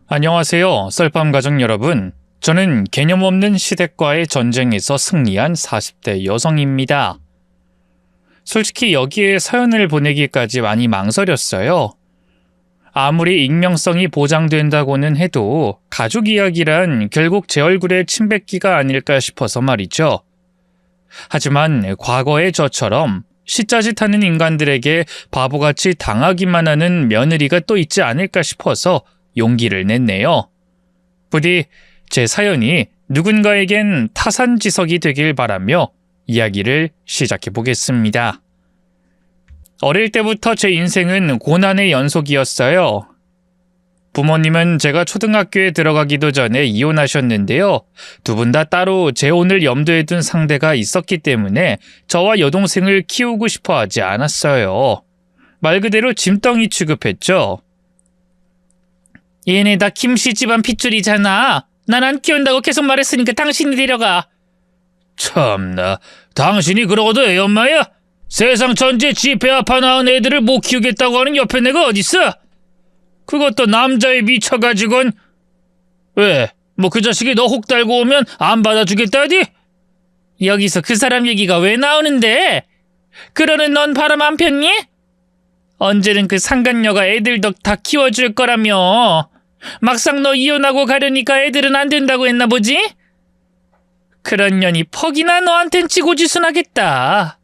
안녕하세요, 썰밤 가족 여러분. 저는 개념 없는 시댁과의 전쟁에서 승리한 40대 여성입니다. 솔직히 여기에 사연을 보내기까지 많이 망설였어요. 아무리 익명성이 보장된다고는 해도 가족 이야기란 결국 제 얼굴에 침 뱉기가 아닐까 싶어서 말이죠. 하지만 과거의 저처럼 시짜짓하는 인간들에게 바보같이 당하기만 하는 며느리가 또 있지 않을까 싶어서 용기를 냈네요. 부디 제 사연이 누군가에겐 타산지석이 되길 바라며 이야기를 시작해 보겠습니다. 어릴 때부터 제 인생은 고난의 연속이었어요. 부모님은 제가 초등학교에 들어가기도 전에 이혼하셨는데요. 두 분 다 따로 재혼을 염두에 둔 상대가 있었기 때문에 저와 여동생을 키우고 싶어 하지 않았어요. 말 그대로 짐덩이 취급했죠. 얘네 다 김씨 집안 핏줄이잖아. 난 안 키운다고 계속 말했으니까 당신이 데려가. 참나, 당신이 그러고도 애 엄마야? 세상 전체 지 배 아파 낳은 애들을 못 키우겠다고 하는 옆에 내가 어딨어? 그것도 남자에 미쳐가지곤. 왜? 뭐 그 자식이 너 혹 달고 오면 안 받아주겠다디? 여기서 그 사람 얘기가 왜 나오는데? 그러는 넌 바람 안 폈니? 언제는 그 상간녀가 애들 덕 다 키워줄 거라며. 막상 너 이혼하고 가려니까 애들은 안 된다고 했나 보지? 그런 년이 퍽이나 너한텐 지고지순하겠다.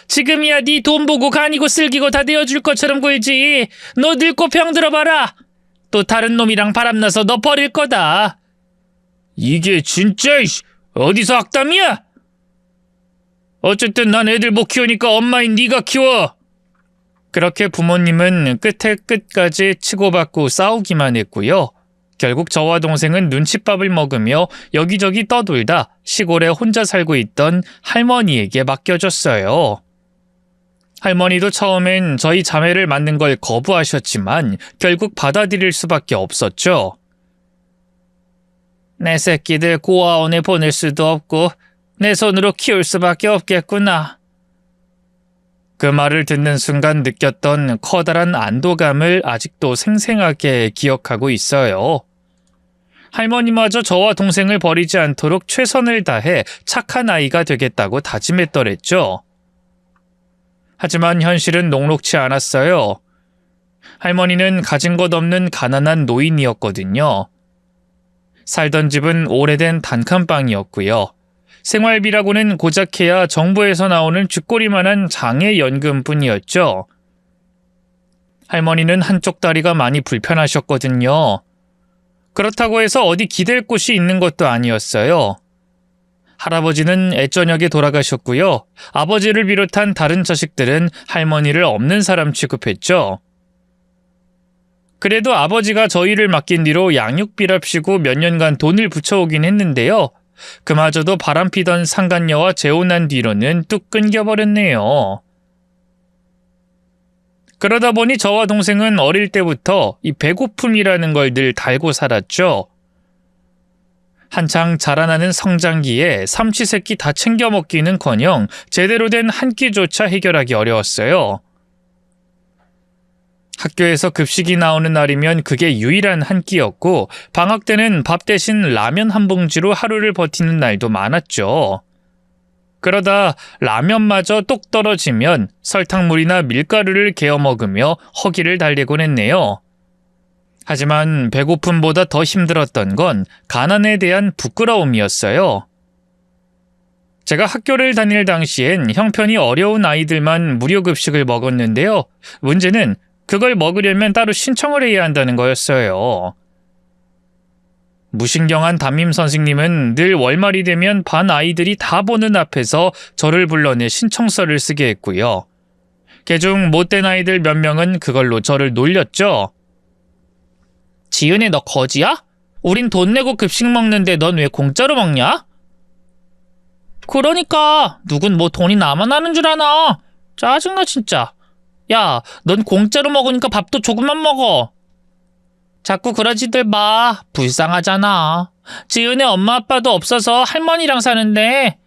지금이야 네 돈 보고 간이고 쓸기고 다 내어줄 것처럼 굴지. 너 늙고 병들어봐라. 또 다른 놈이랑 바람나서 너 버릴 거다. 이게 진짜 어디서 악담이야? 어쨌든 난 애들 못 키우니까 엄마인 네가 키워. 그렇게 부모님은 끝에 끝까지 치고받고 싸우기만 했고요. 결국 저와 동생은 눈칫밥을 먹으며 여기저기 떠돌다 시골에 혼자 살고 있던 할머니에게 맡겨줬어요. 할머니도 처음엔 저희 자매를 맡는 걸 거부하셨지만 결국 받아들일 수밖에 없었죠. 내 새끼들 고아원에 보낼 수도 없고 내 손으로 키울 수밖에 없겠구나. 그 말을 듣는 순간 느꼈던 커다란 안도감을 아직도 생생하게 기억하고 있어요. 할머니마저 저와 동생을 버리지 않도록 최선을 다해 착한 아이가 되겠다고 다짐했더랬죠. 하지만 현실은 녹록치 않았어요. 할머니는 가진 것 없는 가난한 노인이었거든요. 살던 집은 오래된 단칸방이었고요. 생활비라고는 고작해야 정부에서 나오는 쥐꼬리만한 장애연금뿐이었죠. 할머니는 한쪽 다리가 많이 불편하셨거든요. 그렇다고 해서 어디 기댈 곳이 있는 것도 아니었어요. 할아버지는 애저녁에 돌아가셨고요. 아버지를 비롯한 다른 자식들은 할머니를 없는 사람 취급했죠. 그래도 아버지가 저희를 맡긴 뒤로 양육비랍시고 몇 년간 돈을 붙여오긴 했는데요. 그마저도 바람피던 상간녀와 재혼한 뒤로는 뚝 끊겨버렸네요. 그러다 보니 저와 동생은 어릴 때부터 이 배고픔이라는 걸 늘 달고 살았죠. 한창 자라나는 성장기에 삼시세끼 다 챙겨 먹기는커녕 제대로 된 한 끼조차 해결하기 어려웠어요. 학교에서 급식이 나오는 날이면 그게 유일한 한 끼였고 방학 때는 밥 대신 라면 한 봉지로 하루를 버티는 날도 많았죠. 그러다 라면마저 똑 떨어지면 설탕물이나 밀가루를 개어 먹으며 허기를 달래곤 했네요. 하지만 배고픔보다 더 힘들었던 건 가난에 대한 부끄러움이었어요. 제가 학교를 다닐 당시엔 형편이 어려운 아이들만 무료급식을 먹었는데요. 문제는 그걸 먹으려면 따로 신청을 해야 한다는 거였어요. 무신경한 담임 선생님은 늘 월말이 되면 반 아이들이 다 보는 앞에서 저를 불러내 신청서를 쓰게 했고요. 개중 못된 아이들 몇 명은 그걸로 저를 놀렸죠. 지은이 너 거지야? 우린 돈 내고 급식 먹는데 넌 왜 공짜로 먹냐? 그러니까 누군 뭐 돈이 나만 하는 줄 아나. 짜증나 진짜. 야, 넌 공짜로 먹으니까 밥도 조금만 먹어. 자꾸 그러지들 마. 불쌍하잖아. 지은의 엄마 아빠도 없어서 할머니랑 사는데.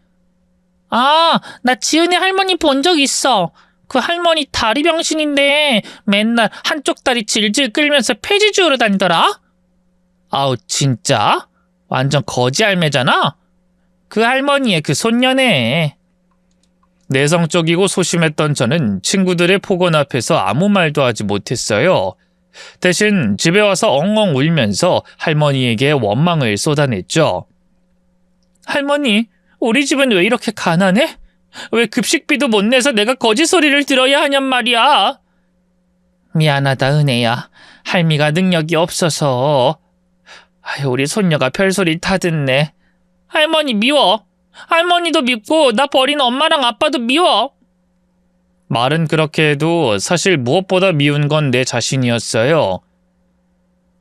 아, 나 지은의 할머니 본 적 있어. 그 할머니 다리 병신인데 맨날 한쪽 다리 질질 끌면서 폐지 주우러 다니더라. 아우, 진짜? 완전 거지 할매잖아? 그 할머니의 그 손녀네. 내성적이고 소심했던 저는 친구들의 폭언 앞에서 아무 말도 하지 못했어요. 대신 집에 와서 엉엉 울면서 할머니에게 원망을 쏟아냈죠. 할머니, 우리 집은 왜 이렇게 가난해? 왜 급식비도 못 내서 내가 거짓 소리를 들어야 하냔 말이야. 미안하다, 은혜야. 할미가 능력이 없어서. 아유, 우리 손녀가 별소리 다 듣네. 할머니 미워. 할머니도 밉고 나 버린 엄마랑 아빠도 미워. 말은 그렇게 해도 사실 무엇보다 미운 건 내 자신이었어요.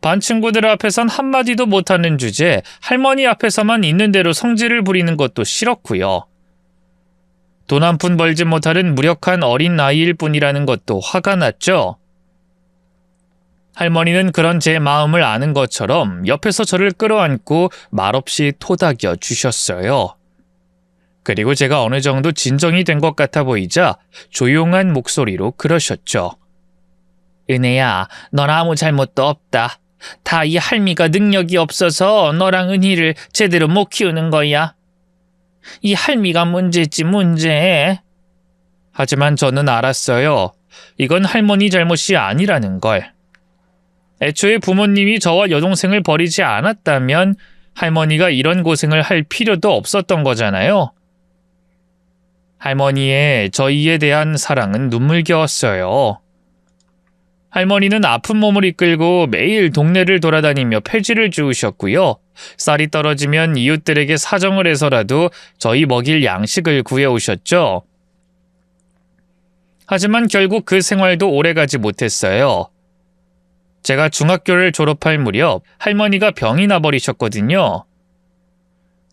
반 친구들 앞에선 한마디도 못하는 주제 할머니 앞에서만 있는 대로 성질을 부리는 것도 싫었고요. 돈 한 푼 벌지 못하는 무력한 어린 아이일 뿐이라는 것도 화가 났죠. 할머니는 그런 제 마음을 아는 것처럼 옆에서 저를 끌어안고 말없이 토닥여 주셨어요. 그리고 제가 어느 정도 진정이 된 것 같아 보이자 조용한 목소리로 그러셨죠. 은혜야, 넌 아무 잘못도 없다. 다 이 할미가 능력이 없어서 너랑 은희를 제대로 못 키우는 거야. 이 할미가 문제지, 문제. 하지만 저는 알았어요. 이건 할머니 잘못이 아니라는 걸. 애초에 부모님이 저와 여동생을 버리지 않았다면 할머니가 이런 고생을 할 필요도 없었던 거잖아요. 할머니의 저희에 대한 사랑은 눈물겨웠어요. 할머니는 아픈 몸을 이끌고 매일 동네를 돌아다니며 폐지를 주우셨고요. 쌀이 떨어지면 이웃들에게 사정을 해서라도 저희 먹일 양식을 구해오셨죠. 하지만 결국 그 생활도 오래가지 못했어요. 제가 중학교를 졸업할 무렵 할머니가 병이 나버리셨거든요.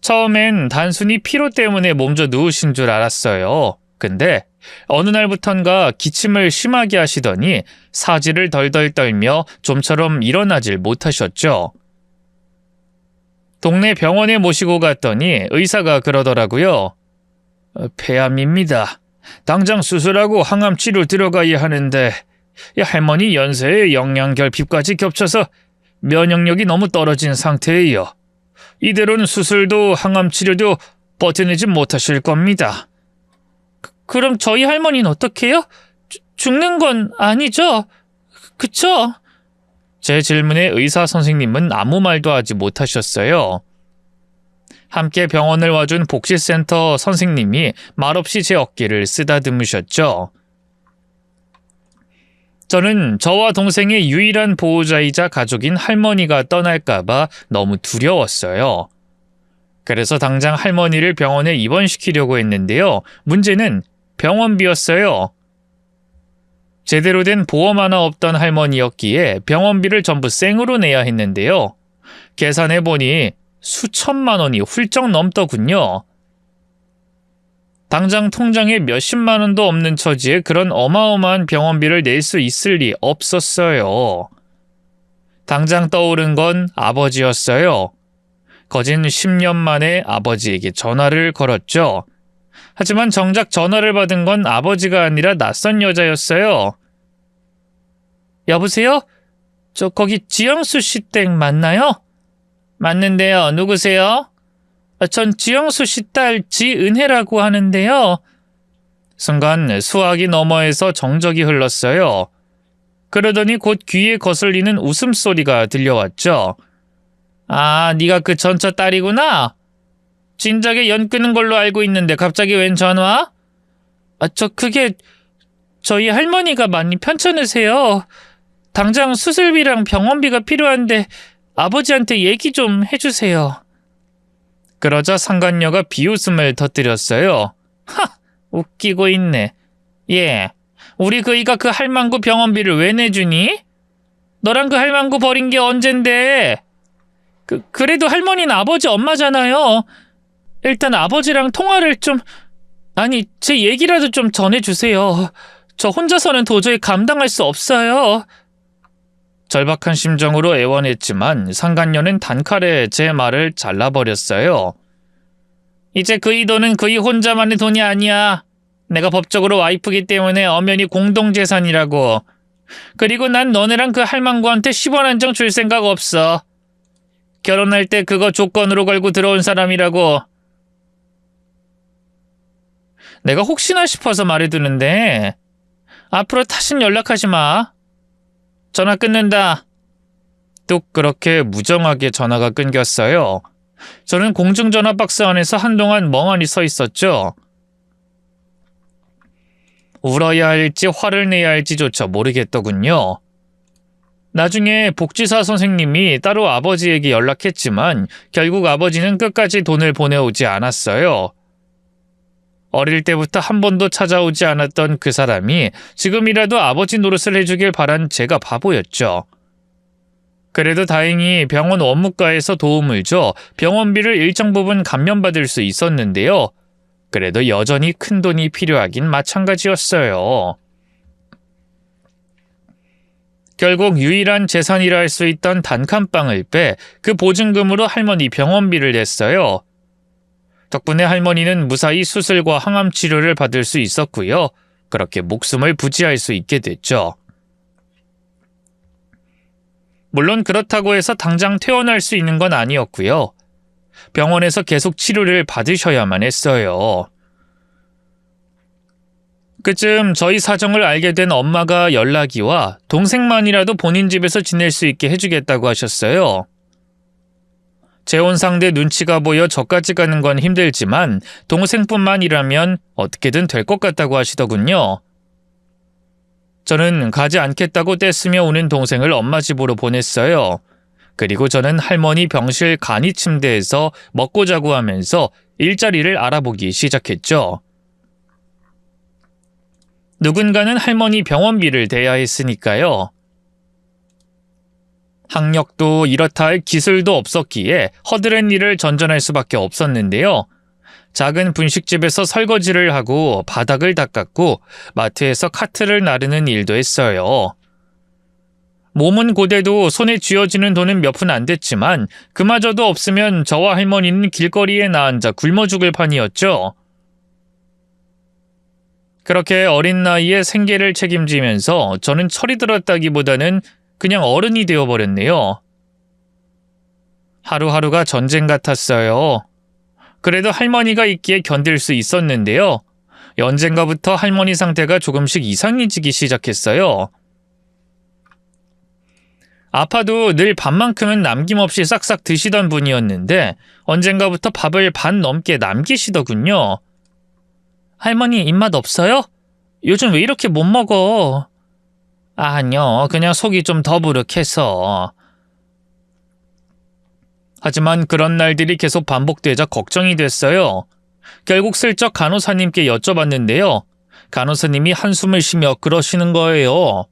처음엔 단순히 피로 때문에 몸져 누우신 줄 알았어요. 근데 어느 날부턴가 기침을 심하게 하시더니 사지를 덜덜 떨며 좀처럼 일어나질 못하셨죠. 동네 병원에 모시고 갔더니 의사가 그러더라고요. 폐암입니다. 당장 수술하고 항암 치료 들어가야 하는데 할머니 연세에 영양결핍까지 겹쳐서 면역력이 너무 떨어진 상태예요. 이대로는 수술도 항암 치료도 버텨내지 못하실 겁니다. 그럼 저희 할머니는 어떡해요? 죽는 건 아니죠? 그쵸? 제 질문에 의사 선생님은 아무 말도 하지 못하셨어요. 함께 병원을 와준 복지센터 선생님이 말없이 제 어깨를 쓰다듬으셨죠. 저는 저와 동생의 유일한 보호자이자 가족인 할머니가 떠날까봐 너무 두려웠어요. 그래서 당장 할머니를 병원에 입원시키려고 했는데요. 문제는 병원비였어요. 제대로 된 보험 하나 없던 할머니였기에 병원비를 전부 생으로 내야 했는데요. 계산해보니 수천만 원이 훌쩍 넘더군요. 당장 통장에 몇십만 원도 없는 처지에 그런 어마어마한 병원비를 낼 수 있을 리 없었어요. 당장 떠오른 건 아버지였어요. 거진 10년 만에 아버지에게 전화를 걸었죠. 하지만 정작 전화를 받은 건 아버지가 아니라 낯선 여자였어요. 여보세요? 저 거기 지영수 씨 댁 맞나요? 맞는데요. 누구세요? 전 지영수 씨 딸 지은혜라고 하는데요. 순간 수화기 너머에서 정적이 흘렀어요. 그러더니 곧 귀에 거슬리는 웃음소리가 들려왔죠. 아, 네가 그 전처 딸이구나. 진작에 연 끄는 걸로 알고 있는데 갑자기 웬 전화? 그게 저희 할머니가 많이 편찮으세요. 당장 수술비랑 병원비가 필요한데 아버지한테 얘기 좀 해주세요. 그러자 상간녀가 비웃음을 터뜨렸어요. 하! 웃기고 있네. 예, 우리 그이가 그 할망구 병원비를 왜 내주니? 너랑 그 할망구 버린 게 언젠데? 그래도 할머니는 아버지 엄마잖아요. 일단 아버지랑 통화를 좀... 아니, 제 얘기라도 좀 전해주세요. 저 혼자서는 도저히 감당할 수 없어요. 절박한 심정으로 애원했지만 상간녀는 단칼에 제 말을 잘라버렸어요. 이제 그이 돈은 그이 혼자만의 돈이 아니야. 내가 법적으로 와이프기 때문에 엄연히 공동재산이라고. 그리고 난 너네랑 그 할망구한테 10원 한 장 줄 생각 없어. 결혼할 때 그거 조건으로 걸고 들어온 사람이라고. 내가 혹시나 싶어서 말해두는데 앞으로 다신 연락하지 마. 전화 끊는다. 뚝 그렇게 무정하게 전화가 끊겼어요. 저는 공중전화 박스 안에서 한동안 멍하니 서 있었죠. 울어야 할지 화를 내야 할지조차 모르겠더군요. 나중에 복지사 선생님이 따로 아버지에게 연락했지만 결국 아버지는 끝까지 돈을 보내오지 않았어요. 어릴 때부터 한 번도 찾아오지 않았던 그 사람이 지금이라도 아버지 노릇을 해주길 바란 제가 바보였죠. 그래도 다행히 병원 원무과에서 도움을 줘 병원비를 일정 부분 감면받을 수 있었는데요. 그래도 여전히 큰 돈이 필요하긴 마찬가지였어요. 결국 유일한 재산이라 할 수 있던 단칸방을 빼 그 보증금으로 할머니 병원비를 냈어요. 덕분에 할머니는 무사히 수술과 항암 치료를 받을 수 있었고요. 그렇게 목숨을 부지할 수 있게 됐죠. 물론 그렇다고 해서 당장 퇴원할 수 있는 건 아니었고요. 병원에서 계속 치료를 받으셔야만 했어요. 그쯤 저희 사정을 알게 된 엄마가 연락이 와 동생만이라도 본인 집에서 지낼 수 있게 해주겠다고 하셨어요. 재혼 상대 눈치가 보여 저까지 가는 건 힘들지만 동생뿐만이라면 어떻게든 될 것 같다고 하시더군요. 저는 가지 않겠다고 떼쓰며 우는 동생을 엄마 집으로 보냈어요. 그리고 저는 할머니 병실 간이 침대에서 먹고 자고 하면서 일자리를 알아보기 시작했죠. 누군가는 할머니 병원비를 대야 했으니까요. 학력도 이렇다 할 기술도 없었기에 허드렛 일을 전전할 수밖에 없었는데요. 작은 분식집에서 설거지를 하고 바닥을 닦았고 마트에서 카트를 나르는 일도 했어요. 몸은 고대도 손에 쥐어지는 돈은 몇 푼 안 됐지만 그마저도 없으면 저와 할머니는 길거리에 나앉아 굶어 죽을 판이었죠. 그렇게 어린 나이에 생계를 책임지면서 저는 철이 들었다기보다는 그냥 어른이 되어버렸네요. 하루하루가 전쟁 같았어요. 그래도 할머니가 있기에 견딜 수 있었는데요. 언젠가부터 할머니 상태가 조금씩 이상해지기 시작했어요. 아파도 늘 밥만큼은 남김없이 싹싹 드시던 분이었는데 언젠가부터 밥을 반 넘게 남기시더군요. 할머니 입맛 없어요? 요즘 왜 이렇게 못 먹어? 아니요, 그냥 속이 좀 더부룩해서. 하지만 그런 날들이 계속 반복되자 걱정이 됐어요. 결국 슬쩍 간호사님께 여쭤봤는데요. 간호사님이 한숨을 쉬며 그러시는 거예요.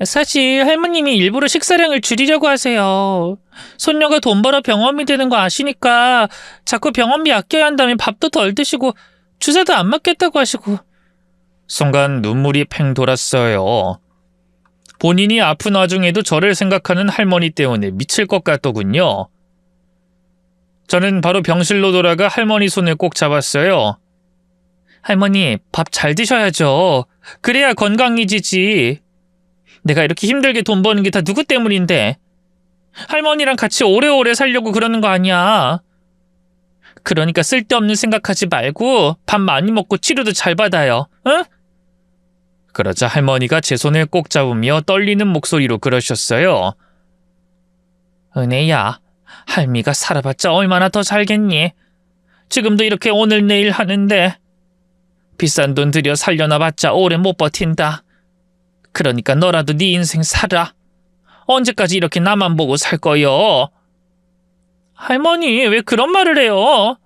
사실 할머님이 일부러 식사량을 줄이려고 하세요. 손녀가 돈 벌어 병원비 되는 거 아시니까 자꾸 병원비 아껴야 한다면 밥도 덜 드시고 주사도 안 맞겠다고 하시고. 순간 눈물이 팽 돌았어요. 본인이 아픈 와중에도 저를 생각하는 할머니 때문에 미칠 것 같더군요. 저는 바로 병실로 돌아가 할머니 손을 꼭 잡았어요. 할머니, 밥 잘 드셔야죠. 그래야 건강해지지. 내가 이렇게 힘들게 돈 버는 게 다 누구 때문인데. 할머니랑 같이 오래오래 살려고 그러는 거 아니야. 그러니까 쓸데없는 생각하지 말고 밥 많이 먹고 치료도 잘 받아요. 응? 그러자 할머니가 제 손을 꼭 잡으며 떨리는 목소리로 그러셨어요. 은혜야, 할미가 살아봤자 얼마나 더 살겠니? 지금도 이렇게 오늘 내일 하는데 비싼 돈 들여 살려놔봤자 오래 못 버틴다. 그러니까 너라도 네 인생 살아. 언제까지 이렇게 나만 보고 살 거요? 할머니, 왜 그런 말을 해요?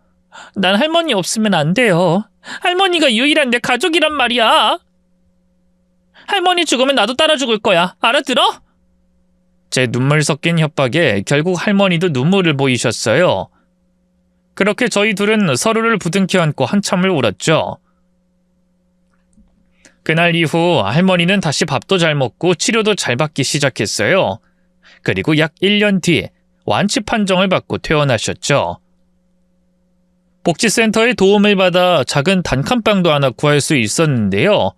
난 할머니 없으면 안 돼요. 할머니가 유일한 내 가족이란 말이야. 할머니 죽으면 나도 따라 죽을 거야. 알아들어? 제 눈물 섞인 협박에 결국 할머니도 눈물을 보이셨어요. 그렇게 저희 둘은 서로를 부둥켜 안고 한참을 울었죠. 그날 이후 할머니는 다시 밥도 잘 먹고 치료도 잘 받기 시작했어요. 그리고 약 1년 뒤 완치 판정을 받고 퇴원하셨죠. 복지센터의 도움을 받아 작은 단칸방도 하나 구할 수 있었는데요.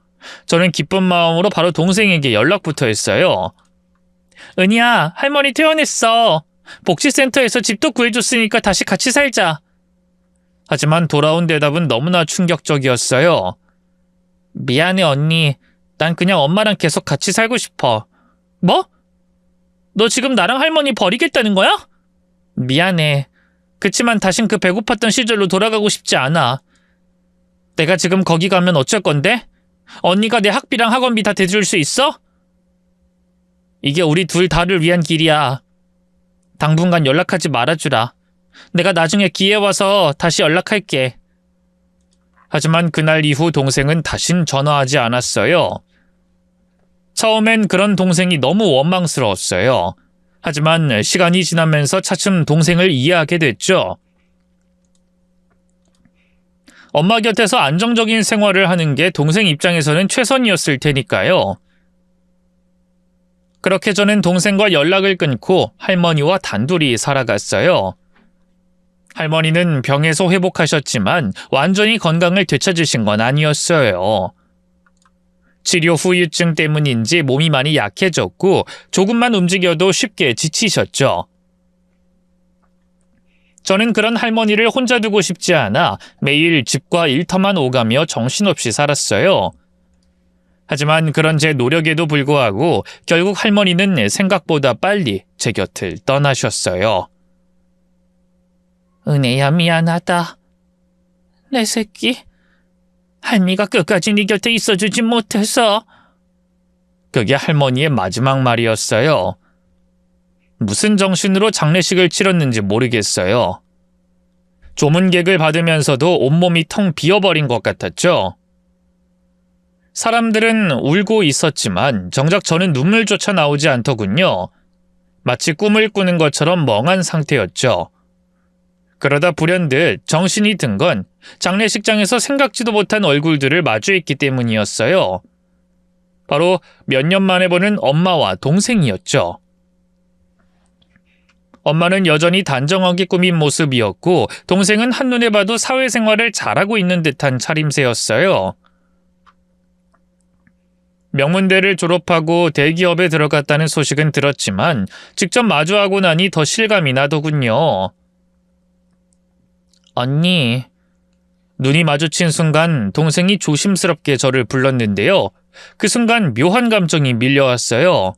저는 기쁜 마음으로 바로 동생에게 연락부터 했어요. 은희야, 할머니 퇴원했어. 복지센터에서 집도 구해줬으니까 다시 같이 살자. 하지만 돌아온 대답은 너무나 충격적이었어요. 미안해, 언니. 난 그냥 엄마랑 계속 같이 살고 싶어. 뭐? 너 지금 나랑 할머니 버리겠다는 거야? 미안해. 그치만 다신 그 배고팠던 시절로 돌아가고 싶지 않아. 내가 지금 거기 가면 어쩔 건데? 언니가 내 학비랑 학원비 다 대줄 수 있어? 이게 우리 둘 다를 위한 길이야. 당분간 연락하지 말아주라. 내가 나중에 기회 와서 다시 연락할게. 하지만 그날 이후 동생은 다신 전화하지 않았어요. 처음엔 그런 동생이 너무 원망스러웠어요. 하지만 시간이 지나면서 차츰 동생을 이해하게 됐죠. 엄마 곁에서 안정적인 생활을 하는 게 동생 입장에서는 최선이었을 테니까요. 그렇게 저는 동생과 연락을 끊고 할머니와 단둘이 살아갔어요. 할머니는 병에서 회복하셨지만 완전히 건강을 되찾으신 건 아니었어요. 치료 후유증 때문인지 몸이 많이 약해졌고 조금만 움직여도 쉽게 지치셨죠. 저는 그런 할머니를 혼자 두고 싶지 않아 매일 집과 일터만 오가며 정신없이 살았어요. 하지만 그런 제 노력에도 불구하고 결국 할머니는 생각보다 빨리 제 곁을 떠나셨어요. 은혜야, 미안하다. 내 새끼. 할미가 끝까지 네 곁에 있어주지 못해서. 그게 할머니의 마지막 말이었어요. 무슨 정신으로 장례식을 치렀는지 모르겠어요. 조문객을 받으면서도 온몸이 텅 비어버린 것 같았죠. 사람들은 울고 있었지만 정작 저는 눈물조차 나오지 않더군요. 마치 꿈을 꾸는 것처럼 멍한 상태였죠. 그러다 불현듯 정신이 든 건 장례식장에서 생각지도 못한 얼굴들을 마주했기 때문이었어요. 바로 몇 년 만에 보는 엄마와 동생이었죠. 엄마는 여전히 단정하게 꾸민 모습이었고 동생은 한눈에 봐도 사회생활을 잘하고 있는 듯한 차림새였어요. 명문대를 졸업하고 대기업에 들어갔다는 소식은 들었지만 직접 마주하고 나니 더 실감이 나더군요. 언니. 눈이 마주친 순간 동생이 조심스럽게 저를 불렀는데요. 그 순간 묘한 감정이 밀려왔어요.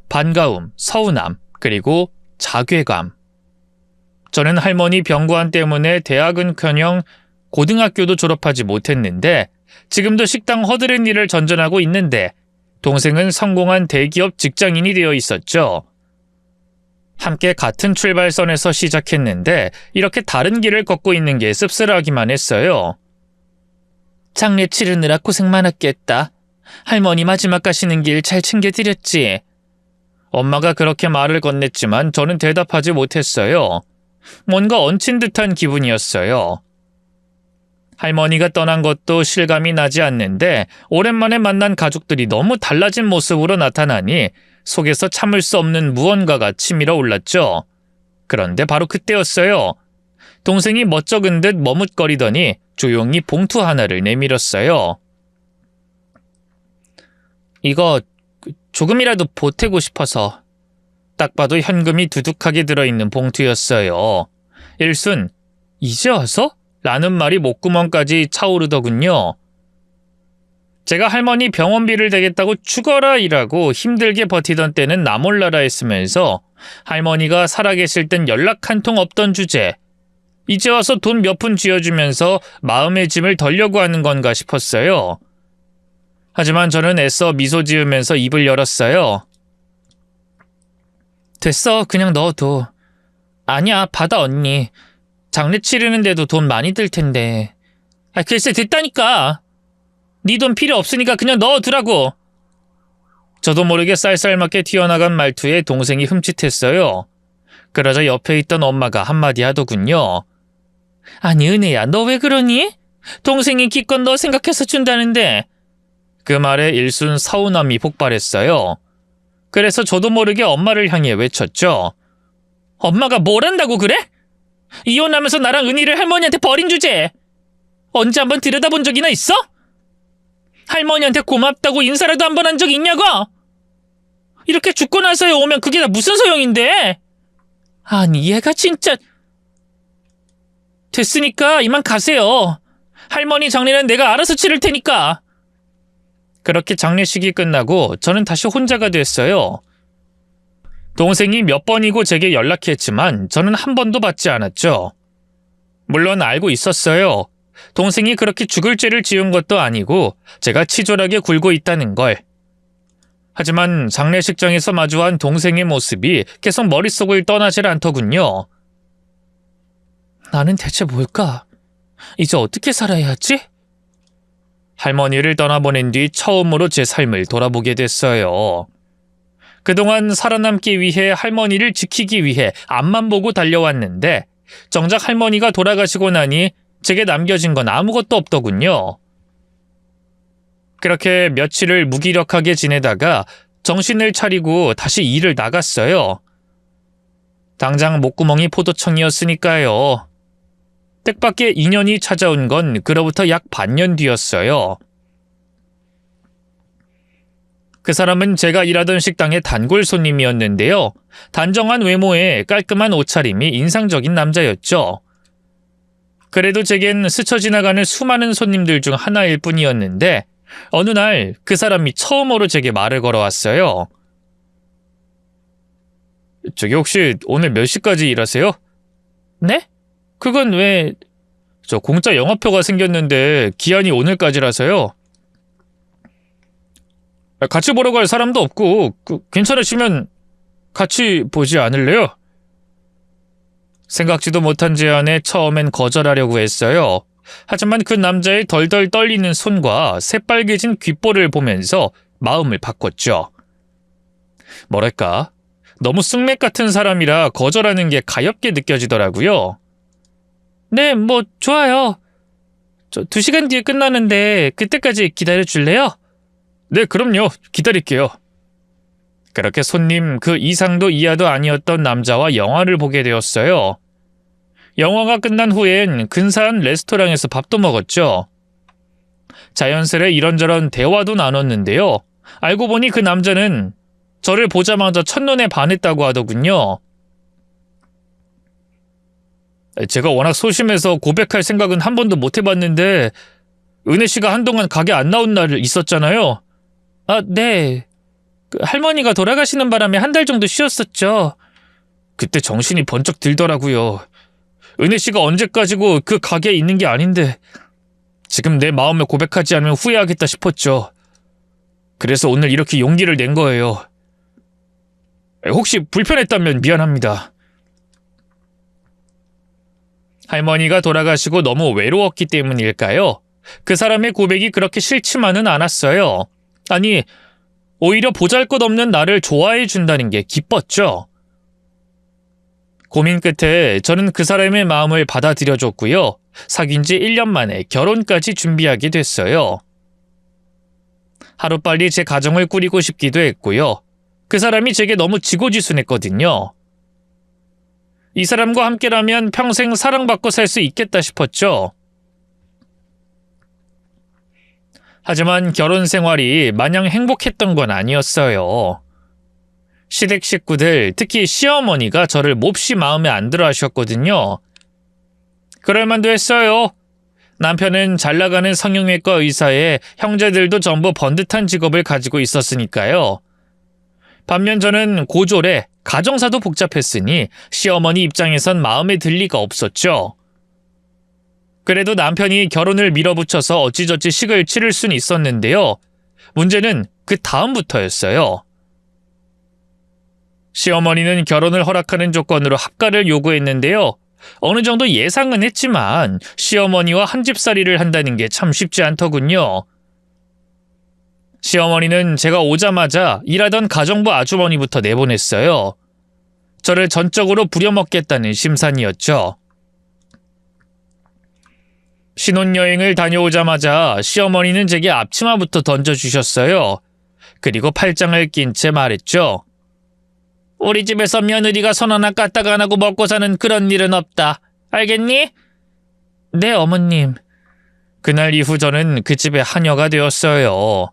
반가움, 서운함, 그리고 자괴감. 저는 할머니 병고안 때문에 대학은커녕 고등학교도 졸업하지 못했는데 지금도 식당 허드렛 일을 전전하고 있는데 동생은 성공한 대기업 직장인이 되어 있었죠. 함께 같은 출발선에서 시작했는데 이렇게 다른 길을 걷고 있는 게 씁쓸하기만 했어요. 장례 치르느라 고생 많았겠다. 할머니 마지막 가시는 길 잘 챙겨드렸지? 엄마가 그렇게 말을 건넸지만 저는 대답하지 못했어요. 뭔가 얹힌 듯한 기분이었어요. 할머니가 떠난 것도 실감이 나지 않는데 오랜만에 만난 가족들이 너무 달라진 모습으로 나타나니 속에서 참을 수 없는 무언가가 치밀어 올랐죠. 그런데 바로 그때였어요. 동생이 멋쩍은 듯 머뭇거리더니 조용히 봉투 하나를 내밀었어요. 이거 조금이라도 보태고 싶어서. 딱 봐도 현금이 두둑하게 들어있는 봉투였어요. 일순, 이제 와서? 라는 말이 목구멍까지 차오르더군요. 제가 할머니 병원비를 대겠다고 죽어라 일하고 힘들게 버티던 때는 나 몰라라 했으면서 할머니가 살아계실 땐 연락 한 통 없던 주제. 이제 와서 돈 몇 푼 쥐어주면서 마음의 짐을 덜려고 하는 건가 싶었어요. 하지만 저는 애써 미소 지으면서 입을 열었어요. 됐어, 그냥 넣어둬. 아니야, 받아 언니. 장례 치르는데도 돈 많이 들 텐데. 글쎄 됐다니까. 네 돈 필요 없으니까 그냥 넣어두라고. 저도 모르게 쌀쌀맞게 튀어나간 말투에 동생이 흠칫했어요. 그러자 옆에 있던 엄마가 한마디 하더군요. 아니 은혜야, 너 왜 그러니? 동생이 기껏 너 생각해서 준다는데. 그 말에 일순 서운함이 폭발했어요. 그래서 저도 모르게 엄마를 향해 외쳤죠. 엄마가 뭘 한다고 그래? 이혼하면서 나랑 은희를 할머니한테 버린 주제에 언제 한번 들여다본 적이나 있어? 할머니한테 고맙다고 인사라도 한 번 한 적 있냐고? 이렇게 죽고 나서야 오면 그게 다 무슨 소용인데? 아니, 얘가 진짜... 됐으니까 이만 가세요. 할머니 장례는 내가 알아서 치를 테니까. 그렇게 장례식이 끝나고 저는 다시 혼자가 됐어요. 동생이 몇 번이고 제게 연락했지만 저는 한 번도 받지 않았죠. 물론 알고 있었어요. 동생이 그렇게 죽을 죄를 지은 것도 아니고 제가 치졸하게 굴고 있다는 걸. 하지만 장례식장에서 마주한 동생의 모습이 계속 머릿속을 떠나질 않더군요. 나는 대체 뭘까? 이제 어떻게 살아야 하지? 할머니를 떠나보낸 뒤 처음으로 제 삶을 돌아보게 됐어요. 그동안 살아남기 위해 할머니를 지키기 위해 앞만 보고 달려왔는데 정작 할머니가 돌아가시고 나니 제게 남겨진 건 아무것도 없더군요. 그렇게 며칠을 무기력하게 지내다가 정신을 차리고 다시 일을 나갔어요. 당장 목구멍이 포도청이었으니까요. 뜻밖의 인연이 찾아온 건 그로부터 약 반년 뒤였어요. 그 사람은 제가 일하던 식당의 단골 손님이었는데요. 단정한 외모에 깔끔한 옷차림이 인상적인 남자였죠. 그래도 제겐 스쳐 지나가는 수많은 손님들 중 하나일 뿐이었는데 어느 날 그 사람이 처음으로 제게 말을 걸어왔어요. 저기 혹시 오늘 몇 시까지 일하세요? 네? 그건 왜... 저 공짜 영화표가 생겼는데 기한이 오늘까지라서요. 같이 보러 갈 사람도 없고 괜찮으시면 같이 보지 않을래요? 생각지도 못한 제안에 처음엔 거절하려고 했어요. 하지만 그 남자의 덜덜 떨리는 손과 새빨개진 귓볼을 보면서 마음을 바꿨죠. 뭐랄까, 너무 쑥맥 같은 사람이라 거절하는 게 가엽게 느껴지더라고요. 네, 뭐 좋아요. 저 2시간 뒤에 끝나는데 그때까지 기다려줄래요? 네, 그럼요. 기다릴게요. 그렇게 손님 그 이상도 이하도 아니었던 남자와 영화를 보게 되었어요. 영화가 끝난 후엔 근사한 레스토랑에서 밥도 먹었죠. 자연스레 이런저런 대화도 나눴는데요. 알고 보니 그 남자는 저를 보자마자 첫눈에 반했다고 하더군요. 제가 워낙 소심해서 고백할 생각은 한 번도 못 해봤는데 은혜 씨가 한동안 가게 안 나온 날 있었잖아요. 아, 네. 할머니가 돌아가시는 바람에 한 달 정도 쉬었었죠. 그때 정신이 번쩍 들더라고요. 은혜 씨가 언제까지고 그 가게에 있는 게 아닌데 지금 내 마음을 고백하지 않으면 후회하겠다 싶었죠. 그래서 오늘 이렇게 용기를 낸 거예요. 혹시 불편했다면 미안합니다. 할머니가 돌아가시고 너무 외로웠기 때문일까요? 그 사람의 고백이 그렇게 싫지만은 않았어요. 아니, 오히려 보잘것없는 나를 좋아해 준다는 게 기뻤죠. 고민 끝에 저는 그 사람의 마음을 받아들여줬고요. 사귄 지 1년 만에 결혼까지 준비하게 됐어요. 하루빨리 제 가정을 꾸리고 싶기도 했고요. 그 사람이 제게 너무 지고지순했거든요. 이 사람과 함께라면 평생 사랑받고 살 수 있겠다 싶었죠. 하지만 결혼 생활이 마냥 행복했던 건 아니었어요. 시댁 식구들, 특히 시어머니가 저를 몹시 마음에 안 들어 하셨거든요. 그럴만도 했어요. 남편은 잘나가는 성형외과 의사에 형제들도 전부 번듯한 직업을 가지고 있었으니까요. 반면 저는 고졸에 가정사도 복잡했으니 시어머니 입장에선 마음에 들 리가 없었죠. 그래도 남편이 결혼을 밀어붙여서 어찌저찌 식을 치를 순 있었는데요. 문제는 그 다음부터였어요. 시어머니는 결혼을 허락하는 조건으로 합가를 요구했는데요. 어느 정도 예상은 했지만 시어머니와 한 집살이를 한다는 게 참 쉽지 않더군요. 시어머니는 제가 오자마자 일하던 가정부 아주머니부터 내보냈어요. 저를 전적으로 부려먹겠다는 심산이었죠. 신혼여행을 다녀오자마자 시어머니는 제게 앞치마부터 던져주셨어요. 그리고 팔짱을 낀 채 말했죠. 우리 집에서 며느리가 손 하나 까딱 안 하고 먹고 사는 그런 일은 없다. 알겠니? 네, 어머님. 그날 이후 저는 그 집의 하녀가 되었어요.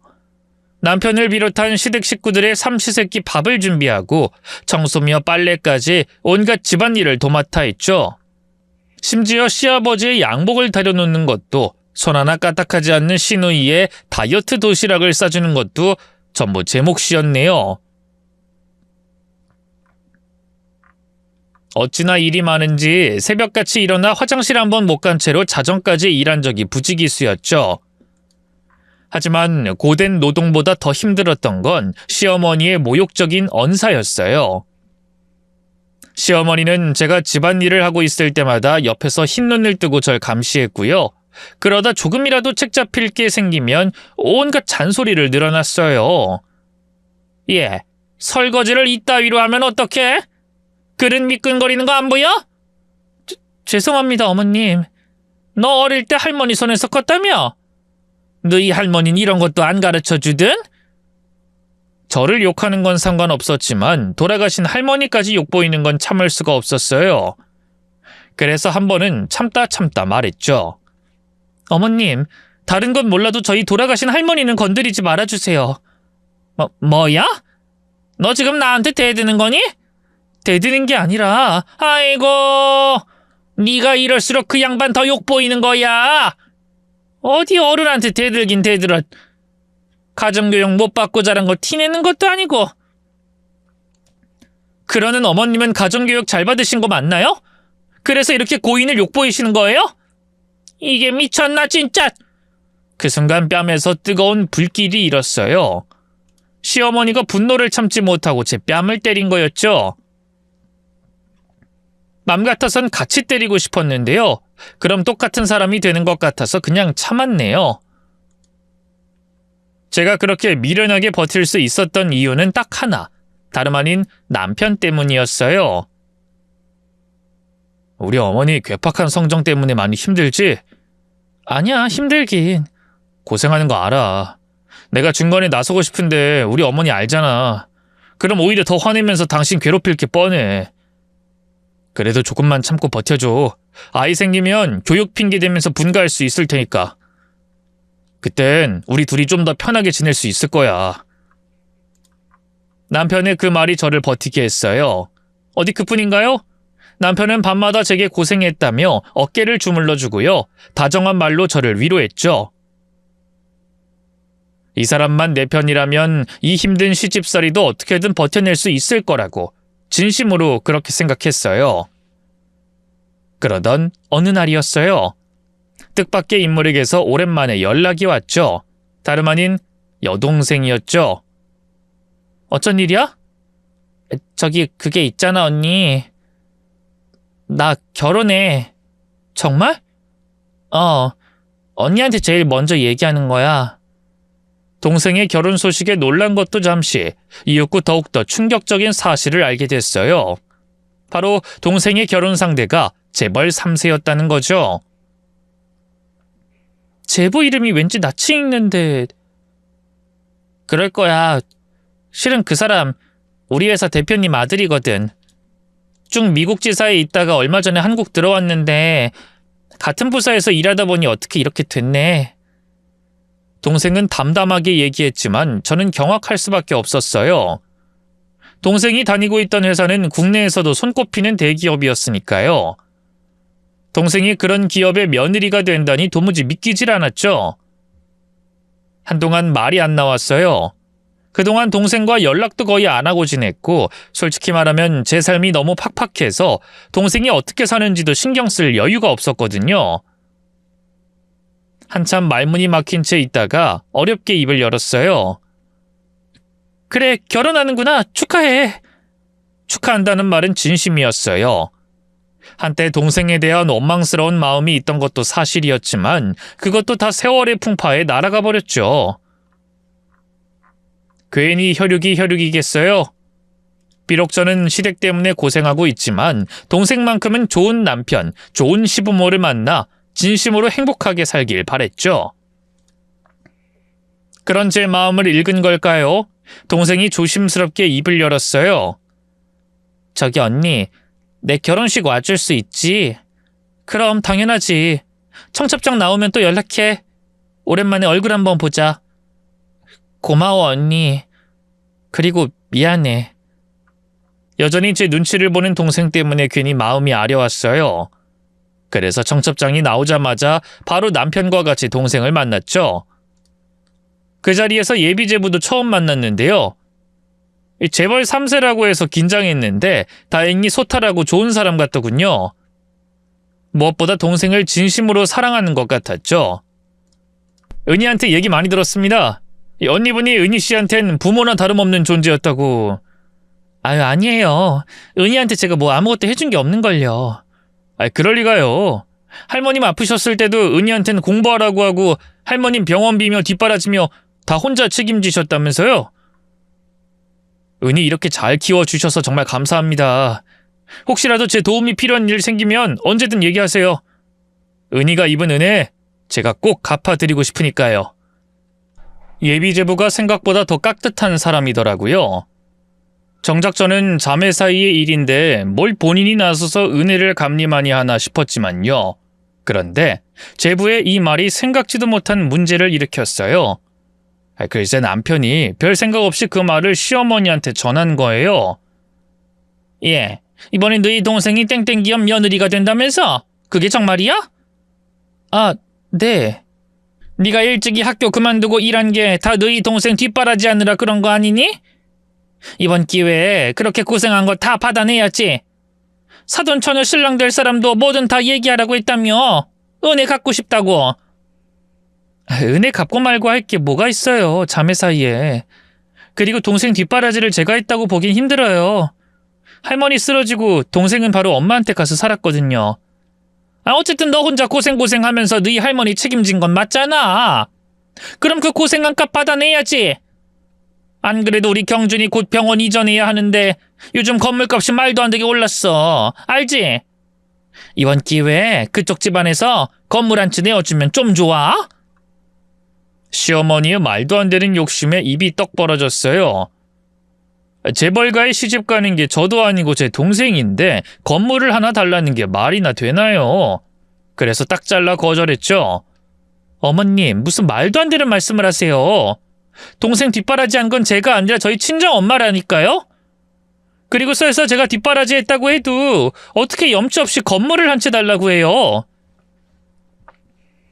남편을 비롯한 시댁 식구들의 삼시세끼 밥을 준비하고 청소며 빨래까지 온갖 집안일을 도맡아 했죠. 심지어 시아버지의 양복을 다려놓는 것도, 손 하나 까딱하지 않는 시누이의 다이어트 도시락을 싸주는 것도 전부 제 몫이었네요. 어찌나 일이 많은지 새벽같이 일어나 화장실 한번 못 간 채로 자정까지 일한 적이 부지기수였죠. 하지만 고된 노동보다 더 힘들었던 건 시어머니의 모욕적인 언사였어요. 시어머니는 제가 집안일을 하고 있을 때마다 옆에서 흰눈을 뜨고 절 감시했고요. 그러다 조금이라도 책 잡힐 게 생기면 온갖 잔소리를 늘어놨어요. 예, 설거지를 이따위로 하면 어떡해? 그릇 미끈거리는 거 안 보여? 죄송합니다, 어머님. 너 어릴 때 할머니 손에서 컸다며? 너희 할머니는 이런 것도 안 가르쳐주든? 저를 욕하는 건 상관없었지만 돌아가신 할머니까지 욕보이는 건 참을 수가 없었어요. 그래서 한 번은 참다 말했죠. 어머님, 다른 건 몰라도 저희 돌아가신 할머니는 건드리지 말아주세요. 뭐야? 너 지금 나한테 대드는 거니? 대드는 게 아니라, 아이고, 네가 이럴수록 그 양반 더 욕보이는 거야. 어디 어른한테 대들긴 대들어. 가정교육 못 받고 자란 거 티내는 것도 아니고. 그러는 어머님은 가정교육 잘 받으신 거 맞나요? 그래서 이렇게 고인을 욕보이시는 거예요? 이게 미쳤나 진짜. 그 순간 뺨에서 뜨거운 불길이 일었어요. 시어머니가 분노를 참지 못하고 제 뺨을 때린 거였죠. 맘 같아선 같이 때리고 싶었는데요. 그럼 똑같은 사람이 되는 것 같아서 그냥 참았네요. 제가 그렇게 미련하게 버틸 수 있었던 이유는 딱 하나, 다름 아닌 남편 때문이었어요. 우리 어머니 괴팍한 성정 때문에 많이 힘들지? 아니야, 힘들긴. 고생하는 거 알아. 내가 중간에 나서고 싶은데 우리 어머니 알잖아. 그럼 오히려 더 화내면서 당신 괴롭힐 게 뻔해. 그래도 조금만 참고 버텨줘. 아이 생기면 교육 핑계 대면서 분가할 수 있을 테니까. 그땐 우리 둘이 좀 더 편하게 지낼 수 있을 거야. 남편의 그 말이 저를 버티게 했어요. 어디 그뿐인가요? 남편은 밤마다 제게 고생했다며 어깨를 주물러 주고요. 다정한 말로 저를 위로했죠. 이 사람만 내 편이라면 이 힘든 시집살이도 어떻게든 버텨낼 수 있을 거라고 진심으로 그렇게 생각했어요. 그러던 어느 날이었어요. 뜻밖의 인물에게서 오랜만에 연락이 왔죠. 다름 아닌 여동생이었죠. 어쩐 일이야? 저기 그게 있잖아 언니. 나 결혼해. 정말? 언니한테 제일 먼저 얘기하는 거야. 동생의 결혼 소식에 놀란 것도 잠시, 이윽고 더욱더 충격적인 사실을 알게 됐어요. 바로 동생의 결혼 상대가 재벌 3세였다는 거죠. 제부 이름이 왠지 낯이 익는데. 그럴 거야. 실은 그 사람 우리 회사 대표님 아들이거든. 쭉 미국 지사에 있다가 얼마 전에 한국 들어왔는데 같은 부서에서 일하다 보니 어떻게 이렇게 됐네. 동생은 담담하게 얘기했지만 저는 경악할 수밖에 없었어요. 동생이 다니고 있던 회사는 국내에서도 손꼽히는 대기업이었으니까요. 동생이 그런 기업의 며느리가 된다니 도무지 믿기질 않았죠. 한동안 말이 안 나왔어요. 그동안 동생과 연락도 거의 안 하고 지냈고 솔직히 말하면 제 삶이 너무 팍팍해서 동생이 어떻게 사는지도 신경 쓸 여유가 없었거든요. 한참 말문이 막힌 채 있다가 어렵게 입을 열었어요. 그래, 결혼하는구나. 축하해. 축하한다는 말은 진심이었어요. 한때 동생에 대한 원망스러운 마음이 있던 것도 사실이었지만 그것도 다 세월의 풍파에 날아가 버렸죠. 괜히 혈육이겠어요? 비록 저는 시댁 때문에 고생하고 있지만 동생만큼은 좋은 남편, 좋은 시부모를 만나 진심으로 행복하게 살길 바랬죠. 그런 제 마음을 읽은 걸까요? 동생이 조심스럽게 입을 열었어요. 저기 언니, 내 결혼식 와줄 수 있지? 그럼 당연하지. 청첩장 나오면 또 연락해. 오랜만에 얼굴 한번 보자. 고마워, 언니. 그리고 미안해. 여전히 제 눈치를 보는 동생 때문에 괜히 마음이 아려왔어요. 그래서 청첩장이 나오자마자 바로 남편과 같이 동생을 만났죠. 그 자리에서 예비제부도 처음 만났는데요. 재벌 3세라고 해서 긴장했는데 다행히 소탈하고 좋은 사람 같더군요. 무엇보다 동생을 진심으로 사랑하는 것 같았죠. 은희한테 얘기 많이 들었습니다. 언니분이 은희 씨한텐 부모나 다름없는 존재였다고. 아유, 아니에요. 은희한테 제가 뭐 아무것도 해준 게 없는걸요. 그럴 리가요. 할머님 아프셨을 때도 은희한테는 공부하라고 하고 할머님 병원 비며 뒷바라지며 다 혼자 책임지셨다면서요? 은희 이렇게 잘 키워주셔서 정말 감사합니다. 혹시라도 제 도움이 필요한 일 생기면 언제든 얘기하세요. 은희가 입은 은혜 제가 꼭 갚아드리고 싶으니까요. 예비제부가 생각보다 더 깍듯한 사람이더라고요. 정작 저는 자매 사이의 일인데 뭘 본인이 나서서 은혜를 갚니마니 하나 싶었지만요. 그런데 제부의 이 말이 생각지도 못한 문제를 일으켰어요. 글쎄 남편이 별 생각 없이 그 말을 시어머니한테 전한 거예요. 예, 이번에 너희 동생이 땡땡기업 며느리가 된다면서? 그게 정말이야? 아, 네. 네가 일찍이 학교 그만두고 일한 게 다 너희 동생 뒷바라지 하느라 그런 거 아니니? 이번 기회에 그렇게 고생한 거 다 받아내야지. 사돈처녀 신랑 될 사람도 뭐든 다 얘기하라고 했다며. 은혜 갚고 싶다고. 은혜 갚고 말고 할 게 뭐가 있어요, 자매 사이에. 그리고 동생 뒷바라지를 제가 했다고 보긴 힘들어요. 할머니 쓰러지고 동생은 바로 엄마한테 가서 살았거든요. 어쨌든 너 혼자 고생하면서 너희 할머니 책임진 건 맞잖아. 그럼 그 고생한 값 받아내야지. 안 그래도 우리 경준이 곧 병원 이전해야 하는데 요즘 건물값이 말도 안 되게 올랐어. 알지? 이번 기회에 그쪽 집안에서 건물 한 채 내어주면 좀 좋아? 시어머니의 말도 안 되는 욕심에 입이 떡 벌어졌어요. 재벌가에 시집 가는 게 저도 아니고 제 동생인데 건물을 하나 달라는 게 말이나 되나요? 그래서 딱 잘라 거절했죠. 어머님, 무슨 말도 안 되는 말씀을 하세요. 동생 뒷바라지 한 건 제가 아니라 저희 친정 엄마라니까요? 그리고 설사 제가 뒷바라지 했다고 해도 어떻게 염치 없이 건물을 한 채 달라고 해요?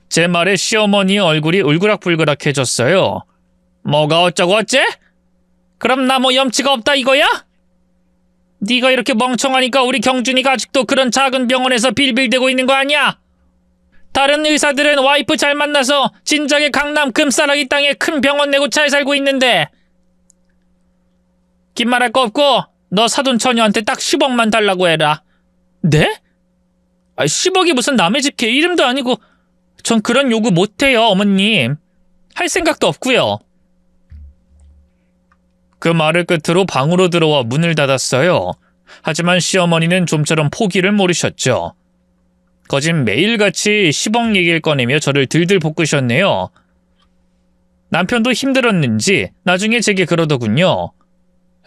제 말에 시어머니의 얼굴이 울그락불그락해졌어요. 뭐가 어쩌고 어째? 그럼 나 뭐 염치가 없다 이거야? 네가 이렇게 멍청하니까 우리 경준이가 아직도 그런 작은 병원에서 빌빌대고 있는 거 아니야? 다른 의사들은 와이프 잘 만나서 진작에 강남 금싸라기 땅에 큰 병원 내고 잘 살고 있는데. 긴 말할 거 없고 너 사돈 처녀한테 딱 10억만 달라고 해라. 네? 10억이 무슨 남의 집 개 이름도 아니고. 전 그런 요구 못해요, 어머님. 할 생각도 없고요. 그 말을 끝으로 방으로 들어와 문을 닫았어요. 하지만 시어머니는 좀처럼 포기를 모르셨죠. 거진 매일같이 10억 얘기를 꺼내며 저를 들들 볶으셨네요. 남편도 힘들었는지 나중에 제게 그러더군요.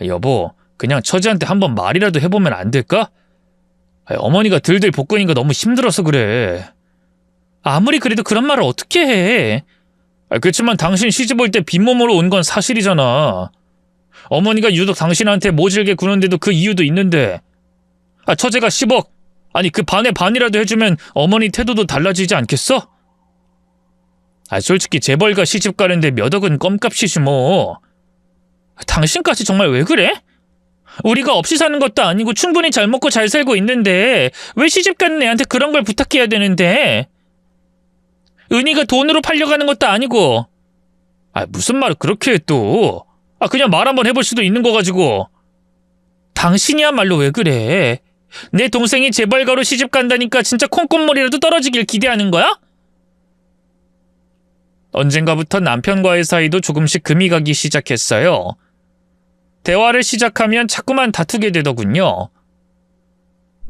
여보, 그냥 처제한테 한번 말이라도 해보면 안 될까? 어머니가 들들 볶으니까 너무 힘들어서 그래. 아무리 그래도 그런 말을 어떻게 해? 그렇지만 당신 시집 올 때 빈몸으로 온 건 사실이잖아. 어머니가 유독 당신한테 모질게 구는데도 그 이유도 있는데. 처제가 10억, 아니 그 반의 반이라도 해주면 어머니 태도도 달라지지 않겠어? 솔직히 재벌가 시집 가는데 몇 억은 껌값이지 뭐. 당신까지 정말 왜 그래? 우리가 없이 사는 것도 아니고 충분히 잘 먹고 잘 살고 있는데 왜 시집 가는 애한테 그런 걸 부탁해야 되는데? 은희가 돈으로 팔려가는 것도 아니고. 무슨 말을 그렇게 해 또. 그냥 말 한번 해볼 수도 있는 거 가지고. 당신이야말로 왜 그래? 내 동생이 재벌가로 시집 간다니까 진짜 콩꽃물이라도 떨어지길 기대하는 거야? 언젠가부터 남편과의 사이도 조금씩 금이 가기 시작했어요. 대화를 시작하면 자꾸만 다투게 되더군요.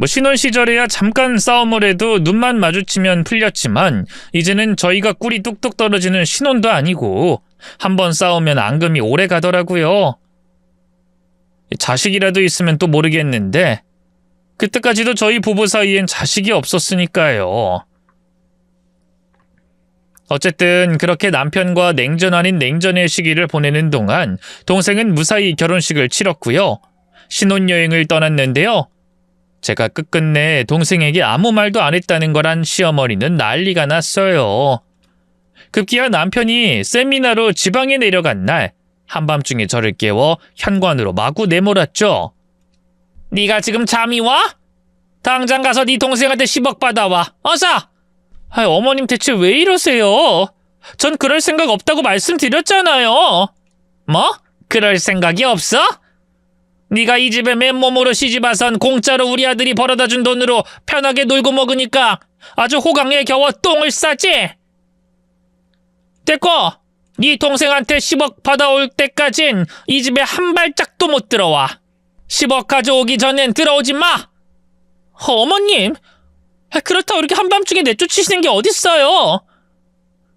신혼 시절에야 잠깐 싸움을 해도 눈만 마주치면 풀렸지만 이제는 저희가 꿀이 뚝뚝 떨어지는 신혼도 아니고 한번 싸우면 앙금이 오래 가더라고요. 자식이라도 있으면 또 모르겠는데 그때까지도 저희 부부 사이엔 자식이 없었으니까요. 어쨌든 그렇게 남편과 냉전 아닌 냉전의 시기를 보내는 동안 동생은 무사히 결혼식을 치렀고요. 신혼여행을 떠났는데요. 제가 끝끝내 동생에게 아무 말도 안 했다는 거란 시어머니는 난리가 났어요. 급기야 남편이 세미나로 지방에 내려간 날 한밤중에 저를 깨워 현관으로 마구 내몰았죠. 네가 지금 잠이 와? 당장 가서 네 동생한테 10억 받아와. 어서! 어머님 대체 왜 이러세요? 전 그럴 생각 없다고 말씀드렸잖아요. 뭐? 그럴 생각이 없어? 네가 이 집에 맨몸으로 시집와선 공짜로 우리 아들이 벌어다준 돈으로 편하게 놀고 먹으니까 아주 호강에 겨워 똥을 싸지? 됐고, 네 동생한테 10억 받아올 때까진 이 집에 한 발짝도 못 들어와. 10억 가져오기 전엔 들어오지 마! 어머님! 그렇다고 이렇게 한밤중에 내쫓으시는 게 어딨어요?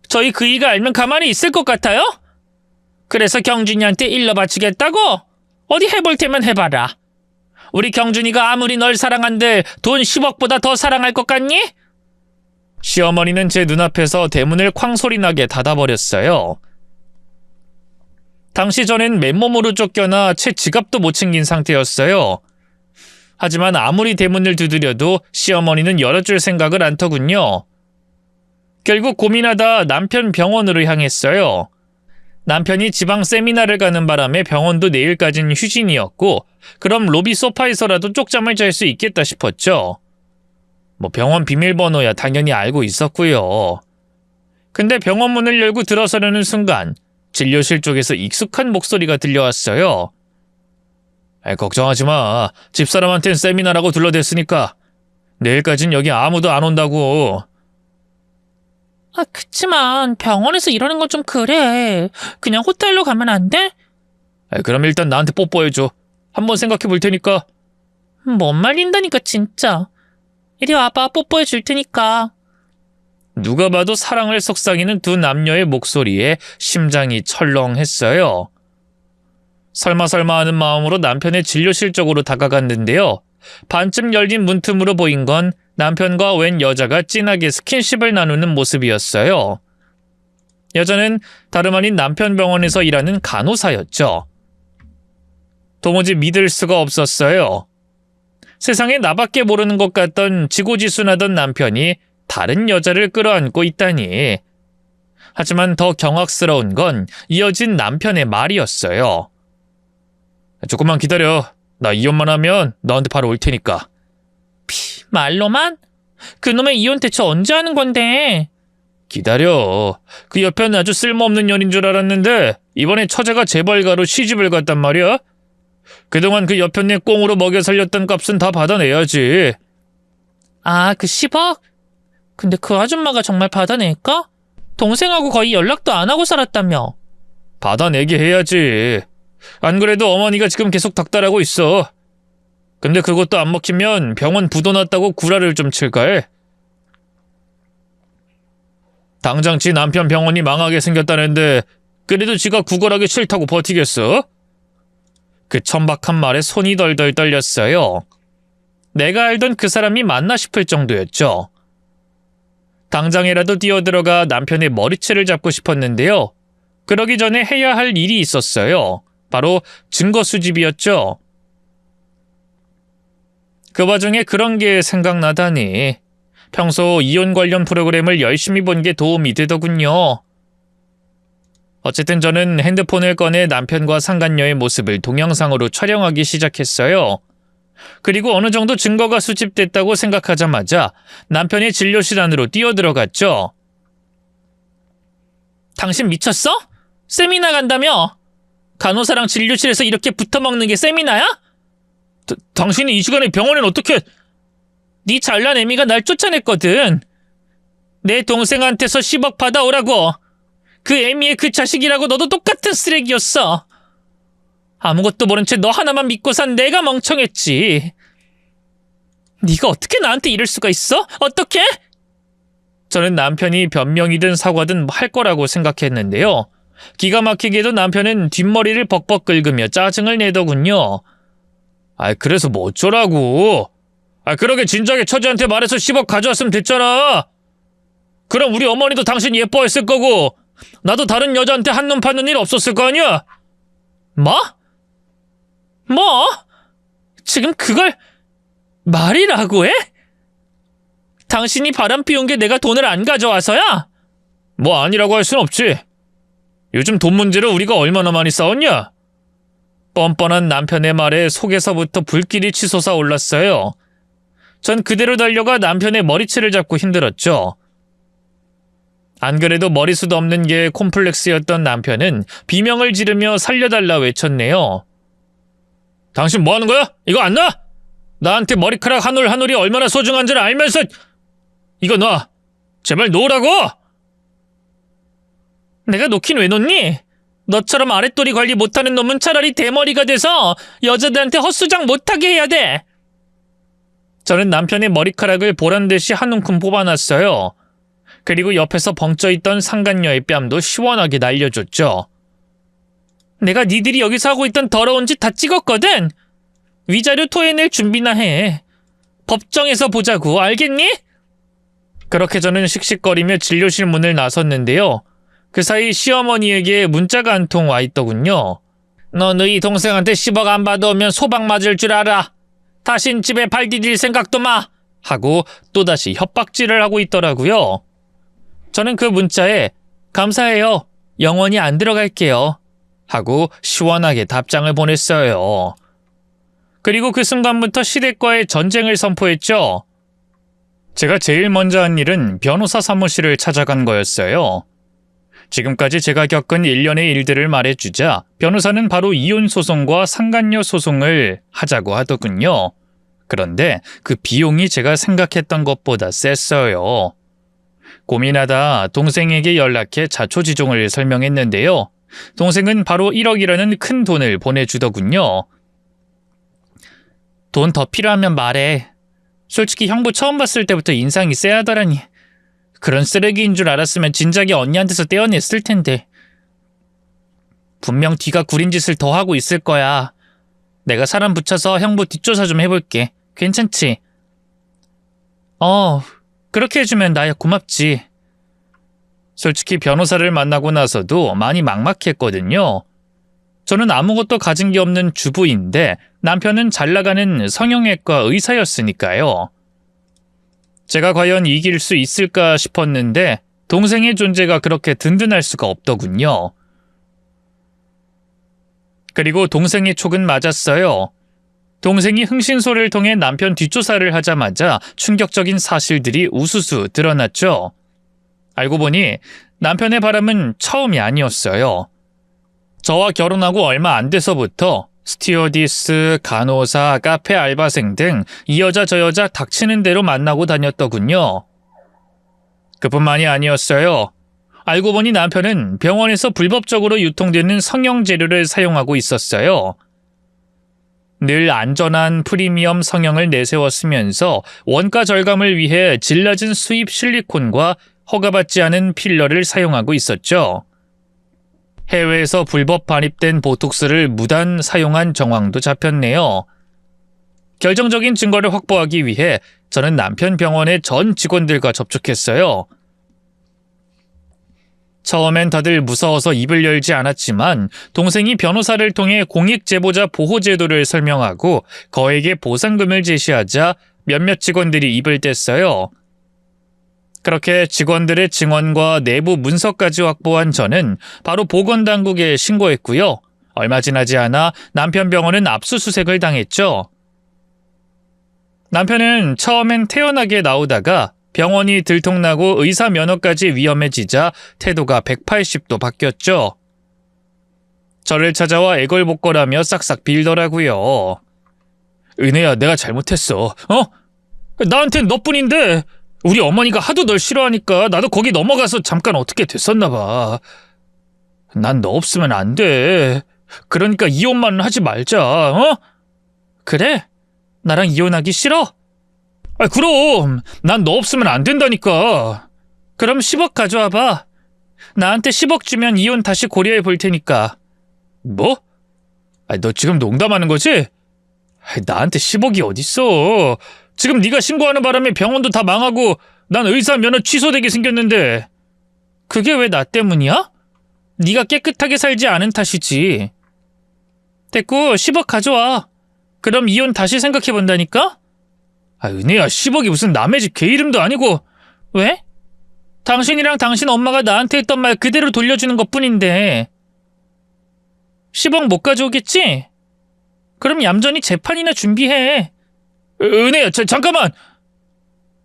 저희 그 이가 알면 가만히 있을 것 같아요? 그래서 경준이한테 일러 바치겠다고? 어디 해볼 테면 해봐라. 우리 경준이가 아무리 널 사랑한들 돈 10억보다 더 사랑할 것 같니? 시어머니는 제 눈앞에서 대문을 쾅소리나게 닫아버렸어요. 당시 저는 맨몸으로 쫓겨나 채 지갑도 못 챙긴 상태였어요. 하지만 아무리 대문을 두드려도 시어머니는 열어줄 생각을 안 터군요. 결국 고민하다 남편 병원으로 향했어요. 남편이 지방 세미나를 가는 바람에 병원도 내일까지는 휴진이었고 그럼 로비 소파에서라도 쪽잠을 잘 수 있겠다 싶었죠. 병원 비밀번호야 당연히 알고 있었고요. 근데 병원 문을 열고 들어서려는 순간 진료실 쪽에서 익숙한 목소리가 들려왔어요. 걱정하지 마. 집사람한텐 세미나라고 둘러댔으니까 내일까진 여기 아무도 안 온다고. 그치만 병원에서 이러는 건 좀 그래. 그냥 호텔로 가면 안 돼? 그럼 일단 나한테 뽀뽀해줘. 한번 생각해 볼 테니까. 뭔 말린다니까 진짜. 이리 와봐, 뽀뽀해 줄 테니까. 누가 봐도 사랑을 속삭이는 두 남녀의 목소리에 심장이 철렁했어요. 설마 하는 마음으로 남편의 진료실 쪽으로 다가갔는데요. 반쯤 열린 문틈으로 보인 건 남편과 웬 여자가 진하게 스킨십을 나누는 모습이었어요. 여자는 다름 아닌 남편 병원에서 일하는 간호사였죠. 도무지 믿을 수가 없었어요. 세상에 나밖에 모르는 것 같던 지고지순하던 남편이 다른 여자를 끌어안고 있다니. 하지만 더 경악스러운 건 이어진 남편의 말이었어요. 조금만 기다려. 나 이혼만 하면 너한테 바로 올 테니까. 말로만? 그놈의 이혼 대체 언제 하는 건데? 기다려. 그 옆에는 아주 쓸모없는 년인 줄 알았는데 이번에 처제가 재벌가로 시집을 갔단 말이야. 그동안 그 옆편네 꽁으로 먹여 살렸던 값은 다 받아내야지. 그 10억? 근데 그 아줌마가 정말 받아낼까? 동생하고 거의 연락도 안 하고 살았다며. 받아내게 해야지. 안 그래도 어머니가 지금 계속 닥달하고 있어. 근데 그것도 안 먹히면 병원 부도 났다고 구라를 좀 칠까 해. 당장 지 남편 병원이 망하게 생겼다는데 그래도 지가 구걸하기 싫다고 버티겠어? 그 천박한 말에 손이 덜덜 떨렸어요. 내가 알던 그 사람이 맞나 싶을 정도였죠. 당장이라도 뛰어들어가 남편의 머리채를 잡고 싶었는데요. 그러기 전에 해야 할 일이 있었어요. 바로 증거 수집이었죠. 그 와중에 그런 게 생각나다니. 평소 이혼 관련 프로그램을 열심히 본 게 도움이 되더군요. 어쨌든 저는 핸드폰을 꺼내 남편과 상간녀의 모습을 동영상으로 촬영하기 시작했어요. 그리고 어느 정도 증거가 수집됐다고 생각하자마자 남편의 진료실 안으로 뛰어들어갔죠. 당신 미쳤어? 세미나 간다며? 간호사랑 진료실에서 이렇게 붙어먹는 게 세미나야? 당신이 이 시간에 병원엔 어떻게... 네 잘난 애미가 날 쫓아냈거든. 내 동생한테서 10억 받아오라고. 그 애미의 그 자식이라고 너도 똑같은 쓰레기였어. 아무것도 모른 채 너 하나만 믿고 산 내가 멍청했지. 네가 어떻게 나한테 이럴 수가 있어? 어떻게? 저는 남편이 변명이든 사과든 할 거라고 생각했는데요. 기가 막히게도 남편은 뒷머리를 벅벅 긁으며 짜증을 내더군요. 그래서 뭐 어쩌라고. 그러게 진작에 처제한테 말해서 10억 가져왔으면 됐잖아. 그럼 우리 어머니도 당신 예뻐했을 거고 나도 다른 여자한테 한눈 파는 일 없었을 거 아니야? 뭐? 뭐? 지금 그걸 말이라고 해? 당신이 바람 피운 게 내가 돈을 안 가져와서야? 뭐 아니라고 할 순 없지. 요즘 돈 문제로 우리가 얼마나 많이 싸웠냐? 뻔뻔한 남편의 말에 속에서부터 불길이 치솟아 올랐어요. 전 그대로 달려가 남편의 머리채를 잡고 힘들었죠. 안 그래도 머리숱 없는 게 콤플렉스였던 남편은 비명을 지르며 살려달라 외쳤네요. 당신 뭐 하는 거야? 이거 안 놔? 나한테 머리카락 한 올 한 올이 얼마나 소중한 줄 알면서 이거 놔. 제발 놓으라고! 내가 놓긴 왜 놓니? 너처럼 아랫도리 관리 못하는 놈은 차라리 대머리가 돼서 여자들한테 헛수작 못하게 해야 돼. 저는 남편의 머리카락을 보란듯이 한 움큼 뽑아놨어요. 그리고 옆에서 벙쪄있던 상간녀의 뺨도 시원하게 날려줬죠. 내가 니들이 여기서 하고 있던 더러운 짓 다 찍었거든. 위자료 토해낼 준비나 해. 법정에서 보자고, 알겠니? 그렇게 저는 씩씩거리며 진료실 문을 나섰는데요. 그 사이 시어머니에게 문자가 한 통 와 있더군요. 너 너희 동생한테 10억 안 받아오면 소박 맞을 줄 알아. 다신 집에 발 디딜 생각도 마. 하고 또다시 협박질을 하고 있더라고요. 저는 그 문자에 감사해요. 영원히 안 들어갈게요. 하고 시원하게 답장을 보냈어요. 그리고 그 순간부터 시댁과의 전쟁을 선포했죠. 제가 제일 먼저 한 일은 변호사 사무실을 찾아간 거였어요. 지금까지 제가 겪은 일련의 일들을 말해주자 변호사는 바로 이혼 소송과 상간녀 소송을 하자고 하더군요. 그런데 그 비용이 제가 생각했던 것보다 셌어요. 고민하다 동생에게 연락해 자초지종을 설명했는데요. 동생은 바로 1억이라는 큰 돈을 보내주더군요. 돈 더 필요하면 말해. 솔직히 형부 처음 봤을 때부터 인상이 쎄하더라니. 그런 쓰레기인 줄 알았으면 진작에 언니한테서 떼어냈을 텐데. 분명 뒤가 구린 짓을 더 하고 있을 거야. 내가 사람 붙여서 형부 뒷조사 좀 해볼게. 괜찮지? 그렇게 해주면 나야 고맙지. 솔직히 변호사를 만나고 나서도 많이 막막했거든요. 저는 아무것도 가진 게 없는 주부인데 남편은 잘나가는 성형외과 의사였으니까요. 제가 과연 이길 수 있을까 싶었는데 동생의 존재가 그렇게 든든할 수가 없더군요. 그리고 동생의 촉은 맞았어요. 동생이 흥신소를 통해 남편 뒷조사를 하자마자 충격적인 사실들이 우수수 드러났죠. 알고 보니 남편의 바람은 처음이 아니었어요. 저와 결혼하고 얼마 안 돼서부터 스튜어디스, 간호사, 카페 알바생 등 이 여자 저 여자 닥치는 대로 만나고 다녔더군요. 그뿐만이 아니었어요. 알고 보니 남편은 병원에서 불법적으로 유통되는 성형 재료를 사용하고 있었어요. 늘 안전한 프리미엄 성형을 내세웠으면서 원가 절감을 위해 질 낮은 수입 실리콘과 허가받지 않은 필러를 사용하고 있었죠. 해외에서 불법 반입된 보톡스를 무단 사용한 정황도 잡혔네요. 결정적인 증거를 확보하기 위해 저는 남편 병원의 전 직원들과 접촉했어요. 처음엔 다들 무서워서 입을 열지 않았지만 동생이 변호사를 통해 공익제보자 보호제도를 설명하고 거액의 보상금을 제시하자 몇몇 직원들이 입을 뗐어요. 그렇게 직원들의 증언과 내부 문서까지 확보한 저는 바로 보건당국에 신고했고요. 얼마 지나지 않아 남편 병원은 압수수색을 당했죠. 남편은 처음엔 태연하게 나오다가 병원이 들통나고 의사 면허까지 위험해지자 태도가 180도 바뀌었죠. 저를 찾아와 애걸복걸하며 싹싹 빌더라고요. 은혜야, 내가 잘못했어. 나한텐 너뿐인데 우리 어머니가 하도 널 싫어하니까 나도 거기 넘어가서 잠깐 어떻게 됐었나 봐. 난 너 없으면 안 돼. 그러니까 이혼만 하지 말자. 그래? 나랑 이혼하기 싫어? 그럼 난 너 없으면 안 된다니까. 그럼 10억 가져와봐. 나한테 10억 주면 이혼 다시 고려해 볼 테니까. 뭐? 너 지금 농담하는 거지? 나한테 10억이 어딨어. 지금 네가 신고하는 바람에 병원도 다 망하고 난 의사 면허 취소되게 생겼는데. 그게 왜 나 때문이야? 네가 깨끗하게 살지 않은 탓이지. 됐고 10억 가져와. 그럼 이혼 다시 생각해본다니까? 아, 은혜야, 10억이 무슨 남의 집 개 이름도 아니고. 왜? 당신이랑 당신 엄마가 나한테 했던 말 그대로 돌려주는 것뿐인데. 10억 못 가져오겠지? 그럼 얌전히 재판이나 준비해. 은혜야, 잠깐만!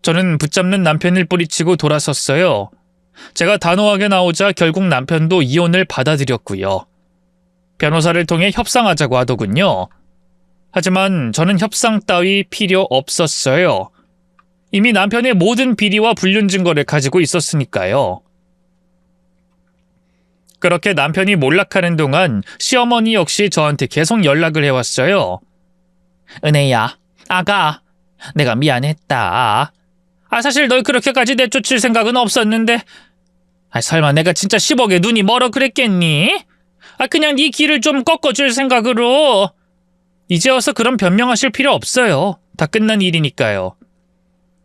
저는 붙잡는 남편을 뿌리치고 돌아섰어요. 제가 단호하게 나오자 결국 남편도 이혼을 받아들였고요. 변호사를 통해 협상하자고 하더군요. 하지만 저는 협상 따위 필요 없었어요. 이미 남편의 모든 비리와 불륜 증거를 가지고 있었으니까요. 그렇게 남편이 몰락하는 동안 시어머니 역시 저한테 계속 연락을 해왔어요. 은혜야, 아가, 내가 미안했다. 사실 널 그렇게까지 내쫓을 생각은 없었는데. 설마 내가 진짜 10억에 눈이 멀어 그랬겠니? 그냥 네 길을 좀 꺾어줄 생각으로. 이제 와서 그런 변명하실 필요 없어요. 다 끝난 일이니까요.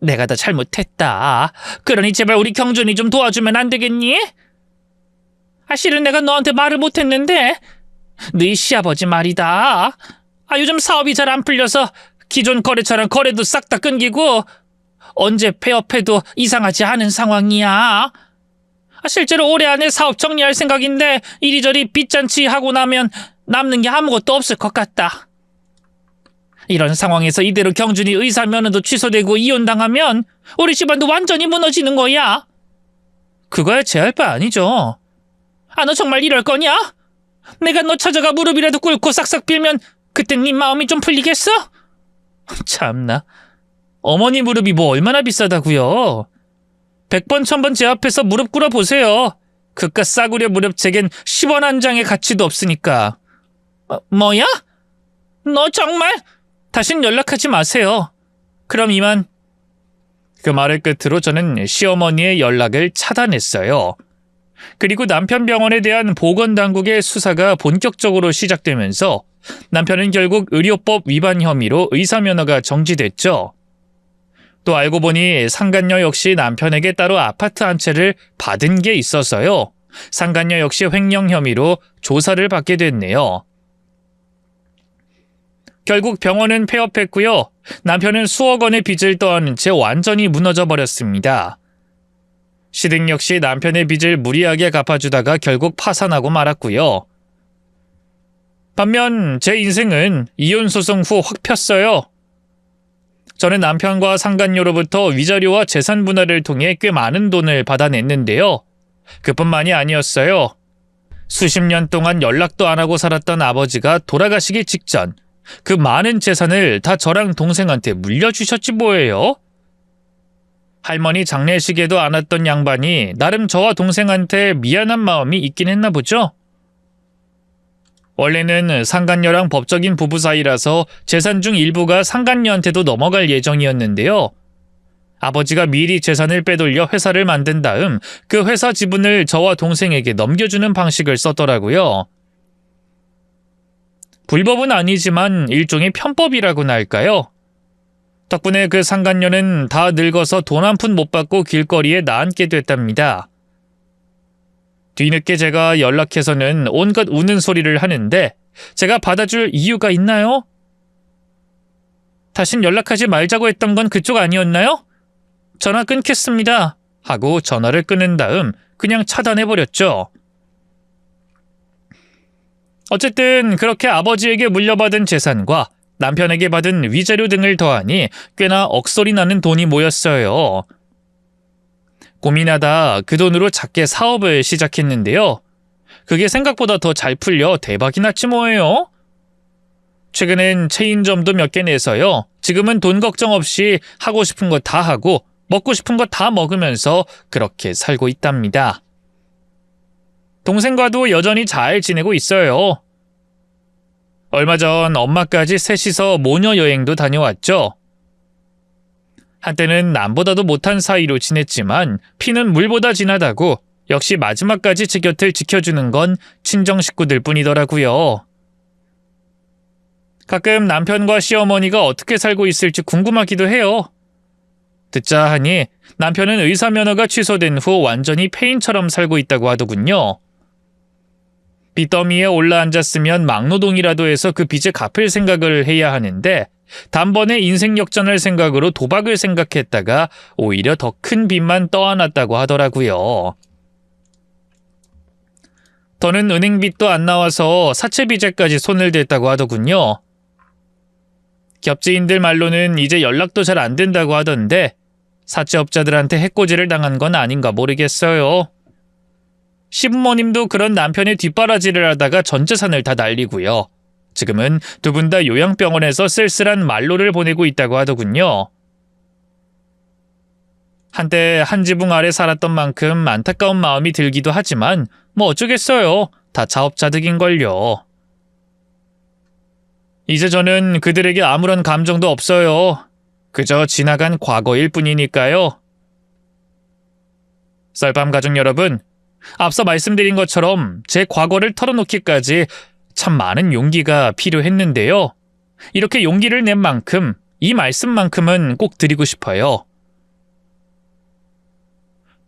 내가 다 잘못했다. 그러니 제발 우리 경준이 좀 도와주면 안 되겠니? 실은 내가 너한테 말을 못했는데 너희 시아버지 말이다. 요즘 사업이 잘 안 풀려서 기존 거래처랑 거래도 싹 다 끊기고 언제 폐업해도 이상하지 않은 상황이야. 실제로 올해 안에 사업 정리할 생각인데 이리저리 빚잔치 하고 나면 남는 게 아무것도 없을 것 같다. 이런 상황에서 이대로 경준이 의사 면허도 취소되고 이혼당하면 우리 집안도 완전히 무너지는 거야. 그거야 제할 바 아니죠. 너 정말 이럴 거냐? 내가 너 찾아가 무릎이라도 꿇고 싹싹 빌면 그땐 네 마음이 좀 풀리겠어? 참나. 어머니 무릎이 뭐 얼마나 비싸다고요. 100번 1000번 제 앞에서 무릎 꿇어 보세요. 그깟 싸구려 무릎 제겐 10원 한 장의 가치도 없으니까. 뭐야? 너 정말? 다신 연락하지 마세요. 그럼 이만. 그 말을 끝으로 저는 시어머니의 연락을 차단했어요. 그리고 남편 병원에 대한 보건당국의 수사가 본격적으로 시작되면서 남편은 결국 의료법 위반 혐의로 의사면허가 정지됐죠. 또 알고 보니 상간녀 역시 남편에게 따로 아파트 한 채를 받은 게 있어서요. 상간녀 역시 횡령 혐의로 조사를 받게 됐네요. 결국 병원은 폐업했고요. 남편은 수억 원의 빚을 떠안은 채 완전히 무너져 버렸습니다. 시댁 역시 남편의 빚을 무리하게 갚아주다가 결국 파산하고 말았고요. 반면 제 인생은 이혼 소송 후 확 폈어요. 저는 남편과 상간녀로부터 위자료와 재산 분할을 통해 꽤 많은 돈을 받아냈는데요. 그뿐만이 아니었어요. 수십 년 동안 연락도 안 하고 살았던 아버지가 돌아가시기 직전 그 많은 재산을 다 저랑 동생한테 물려주셨지 뭐예요. 할머니 장례식에도 안 왔던 양반이 나름 저와 동생한테 미안한 마음이 있긴 했나 보죠. 원래는 상간녀랑 법적인 부부 사이라서 재산 중 일부가 상간녀한테도 넘어갈 예정이었는데요. 아버지가 미리 재산을 빼돌려 회사를 만든 다음 그 회사 지분을 저와 동생에게 넘겨주는 방식을 썼더라고요. 불법은 아니지만 일종의 편법이라고나 할까요? 덕분에 그 상간녀는 다 늙어서 돈 한 푼 못 받고 길거리에 나앉게 됐답니다. 뒤늦게 제가 연락해서는 온갖 우는 소리를 하는데 제가 받아줄 이유가 있나요? 다신 연락하지 말자고 했던 건 그쪽 아니었나요? 전화 끊겠습니다 하고 전화를 끊은 다음 그냥 차단해버렸죠. 어쨌든 그렇게 아버지에게 물려받은 재산과 남편에게 받은 위자료 등을 더하니 꽤나 억소리 나는 돈이 모였어요. 고민하다 그 돈으로 작게 사업을 시작했는데요. 그게 생각보다 더 잘 풀려 대박이 났지 뭐예요. 최근엔 체인점도 몇 개 내서요. 지금은 돈 걱정 없이 하고 싶은 거 다 하고 먹고 싶은 거 다 먹으면서 그렇게 살고 있답니다. 동생과도 여전히 잘 지내고 있어요. 얼마 전 엄마까지 셋이서 모녀 여행도 다녀왔죠. 한때는 남보다도 못한 사이로 지냈지만 피는 물보다 진하다고 역시 마지막까지 제 곁을 지켜주는 건 친정 식구들 뿐이더라고요. 가끔 남편과 시어머니가 어떻게 살고 있을지 궁금하기도 해요. 듣자 하니 남편은 의사 면허가 취소된 후 완전히 폐인처럼 살고 있다고 하더군요. 빚더미에 올라앉았으면 막노동이라도 해서 그 빚을 갚을 생각을 해야 하는데 단번에 인생 역전할 생각으로 도박을 생각했다가 오히려 더 큰 빚만 떠안았다고 하더라고요. 더는 은행빚도 안 나와서 사채빚에까지 손을 댔다고 하더군요. 겹지인들 말로는 이제 연락도 잘 안 된다고 하던데 사채업자들한테 해코지를 당한 건 아닌가 모르겠어요. 시부모님도 그런 남편의 뒷바라지를 하다가 전 재산을 다 날리고요. 지금은 두 분 다 요양병원에서 쓸쓸한 말로를 보내고 있다고 하더군요. 한때 한 지붕 아래 살았던 만큼 안타까운 마음이 들기도 하지만 뭐 어쩌겠어요. 다 자업자득인걸요. 이제 저는 그들에게 아무런 감정도 없어요. 그저 지나간 과거일 뿐이니까요. 썰밤 가족 여러분, 앞서 말씀드린 것처럼 제 과거를 털어놓기까지 참 많은 용기가 필요했는데요. 이렇게 용기를 낸 만큼 이 말씀만큼은 꼭 드리고 싶어요.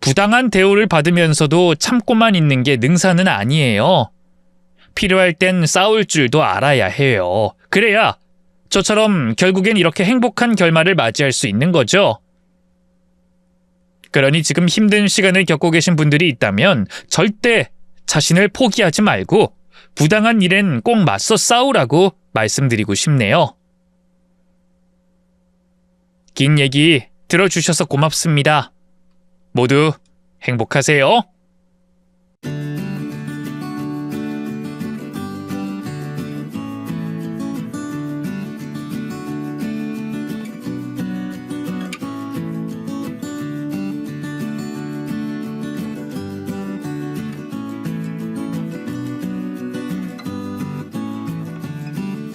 부당한 대우를 받으면서도 참고만 있는 게 능사는 아니에요. 필요할 땐 싸울 줄도 알아야 해요. 그래야 저처럼 결국엔 이렇게 행복한 결말을 맞이할 수 있는 거죠. 그러니 지금 힘든 시간을 겪고 계신 분들이 있다면 절대 자신을 포기하지 말고 부당한 일엔 꼭 맞서 싸우라고 말씀드리고 싶네요. 긴 얘기 들어주셔서 고맙습니다. 모두 행복하세요.